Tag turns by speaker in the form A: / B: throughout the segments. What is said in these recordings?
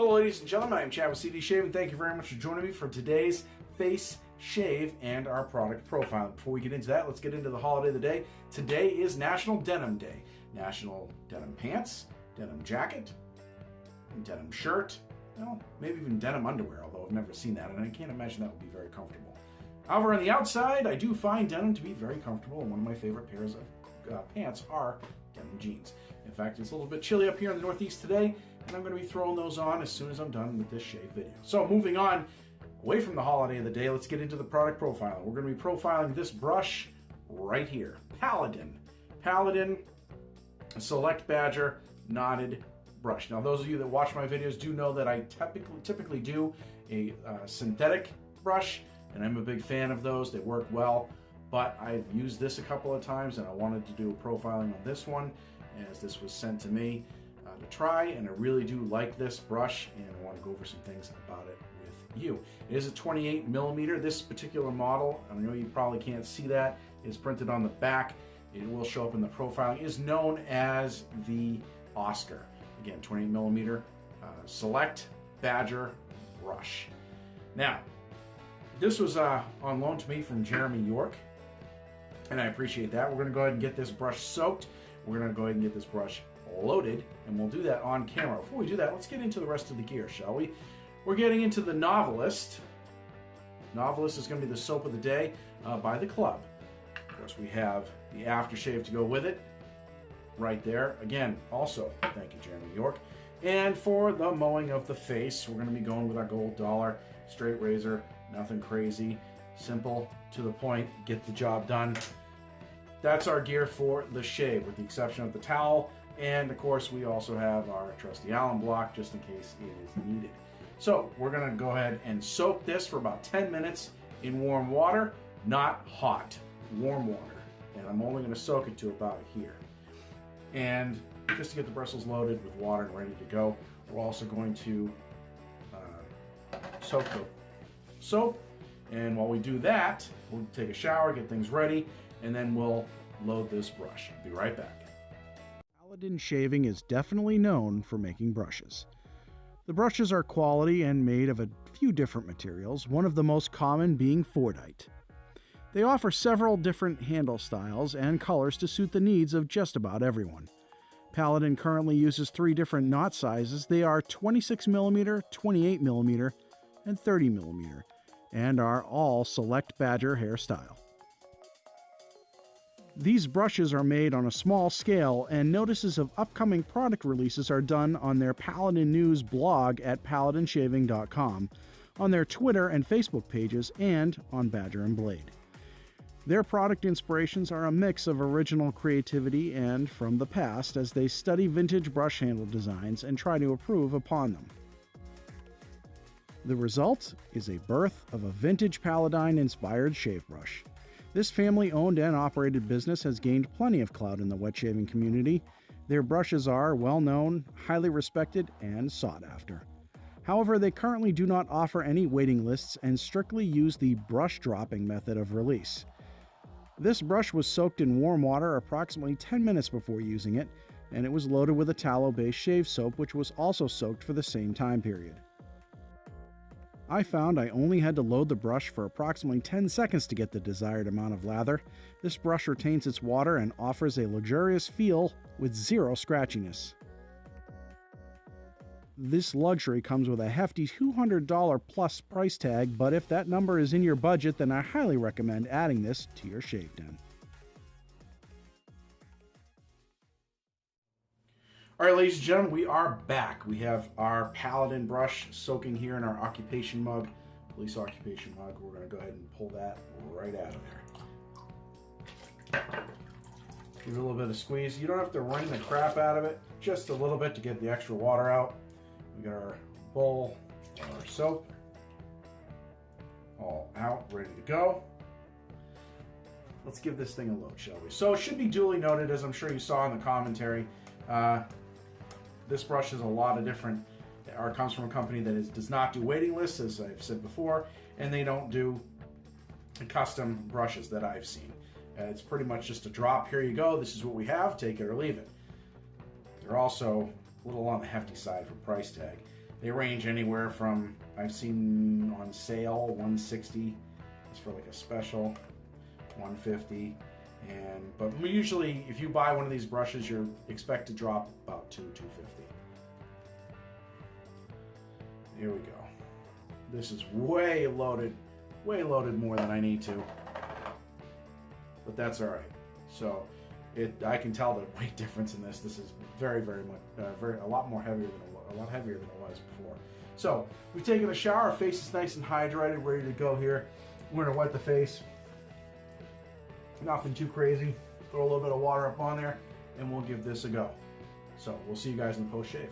A: Hello ladies and gentlemen, I'm Chad with CD Shaving. Thank you very much for joining me for today's face shave and our product profile. Before we get into that, let's get into the holiday of the day. Today is National Denim Day. National denim pants, denim jacket, denim shirt, well, maybe even denim underwear, although I've never seen that and I can't imagine that would be very comfortable. However, on the outside, I do find denim to be very comfortable, and one of my favorite pairs of pants are denim jeans. In fact, it's a little bit chilly up here in the Northeast today, and I'm going to be throwing those on as soon as I'm done with this shave video. So moving on, away from the holiday of the day, let's get into the product profiling. We're going to be profiling this brush right here, Paladin. Paladin Select Badger Knotted Brush. Now, those of you that watch my videos do know that I typically do a synthetic brush, and I'm a big fan of those. They work well, but I've used this a couple of times, and I wanted to do a profiling on this one as this was sent to me to try, and I really do like this brush, and I want to go over some things about it with you. It is a 28 millimeter. This particular model, I know you probably can't see that, is printed on the back. It will show up in the profiling. It is known as the Oscar. Again, 28 millimeter Select Badger brush. Now, this was on loan to me from Jeremy York, and I appreciate that. We're going to go ahead and get this brush soaked. We're going to go ahead and get this brush loaded, and we'll do that on camera. Before we do that, let's get into the rest of the gear, shall we? We're getting into the Novelist. Novelist is going to be the soap of the day by the club. Of course, we have the aftershave to go with it right there. Again, also, thank you, Jeremy York. And for the mowing of the face, we're going to be going with our Gold Dollar straight razor. Nothing crazy, simple, to the point, get the job done. That's our gear for the shave, with the exception of the towel. And of course, we also have our trusty Allen block, just in case it is needed. So we're gonna go ahead and soak this for about 10 minutes in warm water, not hot, warm water. And I'm only gonna soak it to about here. And just to get the bristles loaded with water and ready to go, we're also going to soak the soap. And while we do that, we'll take a shower, get things ready, and then we'll load this brush. Be right back. Paladin Shaving is definitely known for making brushes. The brushes are quality and made of a few different materials, one of the most common being Fordite. They offer several different handle styles and colors to suit the needs of just about everyone. Paladin currently uses 3 different knot sizes. They are 26mm, 28mm, and 30mm, and are all Select Badger hairstyle. These brushes are made on a small scale, and notices of upcoming product releases are done on their Paladin News blog at paladinshaving.com, on their Twitter and Facebook pages, and on Badger and Blade. Their product inspirations are a mix of original creativity and from the past, as they study vintage brush handle designs and try to improve upon them. The result is a birth of a vintage Paladin-inspired shave brush. This family-owned and operated business has gained plenty of clout in the wet shaving community. Their brushes are well-known, highly respected, and sought after. However, they currently do not offer any waiting lists and strictly use the brush dropping method of release. This brush was soaked in warm water approximately 10 minutes before using it, and it was loaded with a tallow-based shave soap, which was also soaked for the same time period. I found I only had to load the brush for approximately 10 seconds to get the desired amount of lather. This brush retains its water and offers a luxurious feel with zero scratchiness. This luxury comes with a hefty $200 plus price tag, but if that number is in your budget, then I highly recommend adding this to your shave den. All right, ladies and gentlemen, we are back. We have our Paladin brush soaking here in our occupation mug, police occupation mug. We're going to go ahead and pull that right out of there. Give it a little bit of squeeze. You don't have to wring the crap out of it, just a little bit to get the extra water out. We got our bowl, our soap, all out, ready to go. Let's give this thing a load, shall we? So it should be duly noted, as I'm sure you saw in the commentary, this brush has a lot of different, or comes from a company that does not do waiting lists, as I've said before, and they don't do custom brushes that I've seen. It's pretty much just a drop. Here you go. This is what we have. Take it or leave it. They're also a little on the hefty side for price tag. They range anywhere from, I've seen on sale, 160. It's for like a special, 150. But usually, if you buy one of these brushes, you expect to drop about $250. Here we go. This is way loaded more than I need to. But that's all right. So I can tell the weight difference in this. This is very much, a lot heavier than it was before. So we've taken a shower. Our face is nice and hydrated, ready to go here. We're gonna wet the face. Nothing too crazy. Throw a little bit of water up on there, and we'll give this a go. So we'll see you guys in the post shave.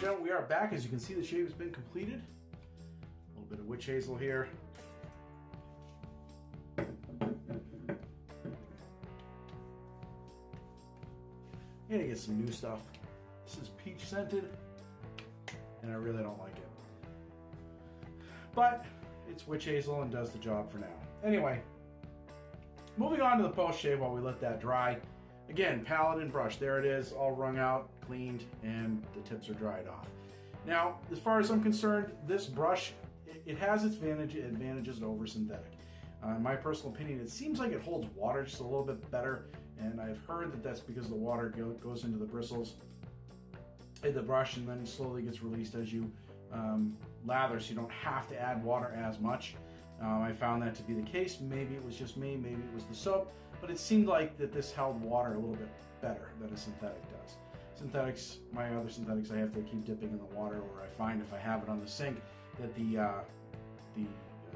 A: gentlemen, we are back. As you can see, the shave has been completed. A little bit of witch hazel here. And get some new stuff. This is peach scented, and I really don't like it. But it's witch hazel and does the job for now. Anyway, moving on to the post shave while we let that dry. Again, Paladin brush, there it is, all wrung out, cleaned, and the tips are dried off. Now, as far as I'm concerned, this brush, it has its advantages over synthetic. In my personal opinion, it seems like it holds water just a little bit better, and I've heard that that's because the water goes into the bristles in the brush and then slowly gets released as you lather, so you don't have to add water as much. I found that to be the case. Maybe it was just me, maybe it was the soap, but it seemed like that this held water a little bit better than a synthetic does. Synthetics, my other synthetics, I have to keep dipping in the water, or I find if I have it on the sink that the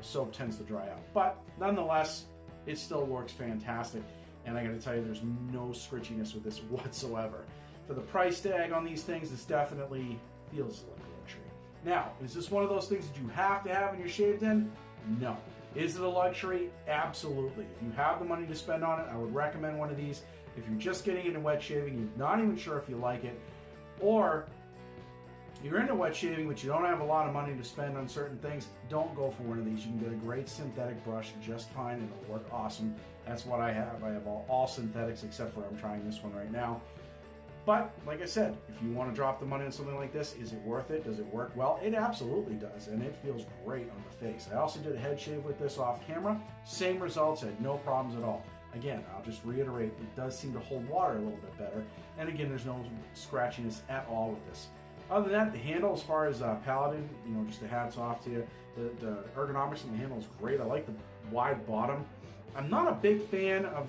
A: soap tends to dry out. But nonetheless, it still works fantastic, and I gotta tell you, there's no scritchiness with this whatsoever. For the price tag on these things, this definitely feels like a luxury. Now, is this one of those things that you have to have in your shaved end? No. Is it a luxury? Absolutely. If you have the money to spend on it, I would recommend one of these. If you're just getting into wet shaving, you're not even sure if you like it, or you're into wet shaving but you don't have a lot of money to spend on certain things, don't go for one of these. You can get a great synthetic brush just fine and it'll work awesome. That's what I have. I have all synthetics except for I'm trying this one right now. But like I said, if you want to drop the money on something like this, is it worth it? Does it work well? It absolutely does, and it feels great on the face. I also did a head shave with this off camera. Same results, had no problems at all. Again, I'll just reiterate, it does seem to hold water a little bit better. And again, there's no scratchiness at all with this. Other than that, the handle, as far as Paladin, just a hats off to you. The ergonomics in the handle is great. I like the wide bottom. I'm not a big fan of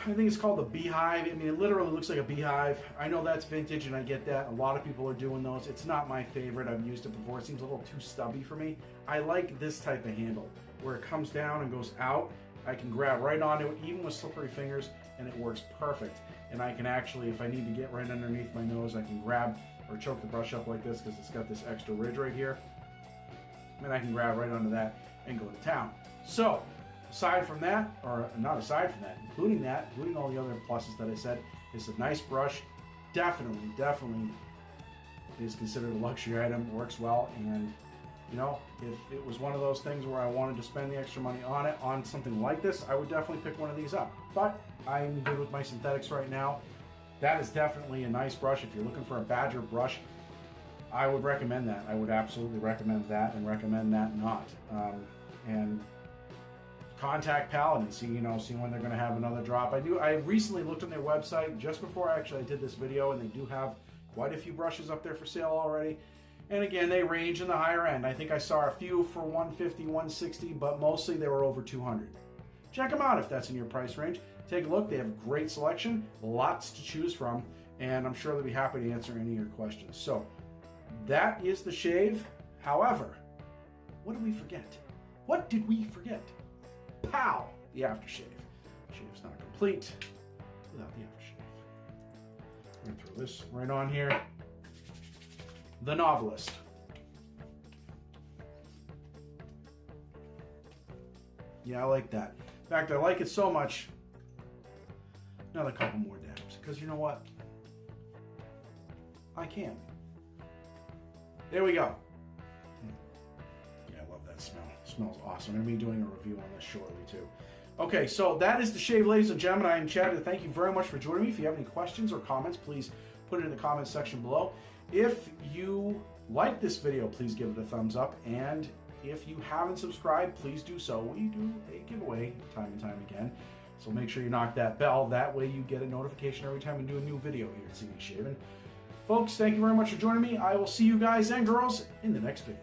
A: I think it's called the beehive. I mean, it literally looks like a beehive. I know that's vintage and I get that. A lot of people are doing those. It's not my favorite. I've used it before. It seems a little too stubby for me. I like this type of handle where it comes down and goes out. I can grab right onto it, even with slippery fingers, and it works perfect. And I can actually, if I need to get right underneath my nose, I can grab or choke the brush up like this because it's got this extra ridge right here. And I can grab right onto that and go to town. So, aside from that, or not aside from that, including all the other pluses that I said, it's a nice brush. Definitely is considered a luxury item, works well, and if it was one of those things where I wanted to spend the extra money on it, on something like this, I would definitely pick one of these up. But I'm good with my synthetics right now. That is definitely a nice brush. If you're looking for a Badger brush, I would recommend that. I would absolutely recommend that and recommend that not. And contact Paladin, see when they're going to have another drop. I recently looked on their website just before I did this video, and they do have quite a few brushes up there for sale already. And again, they range in the higher end. I think I saw a few for $150, $160, but mostly they were over $200. Check them out if that's in your price range. Take a look. They have a great selection, lots to choose from, and I'm sure they'll be happy to answer any of your questions. So that is the shave. However, what did we forget? What did we forget? Pow! The aftershave. Shave's not complete without the aftershave. I'm going to throw this right on here. The Novelist. Yeah, I like that. In fact, I like it so much, another couple more dabs. Because you know what? I can. There we go. Yeah, I love that smell. It smells awesome. I'm going to be doing a review on this shortly, too. Okay, so that is the shave, ladies and gentlemen. I am Chad. Thank you very much for joining me. If you have any questions or comments, please put it in the comments section below. If you like this video, please give it a thumbs up. And if you haven't subscribed, please do so. We do a giveaway time and time again. So make sure you knock that bell. That way you get a notification every time we do a new video here at CD Shaving. Folks, thank you very much for joining me. I will see you guys and girls in the next video.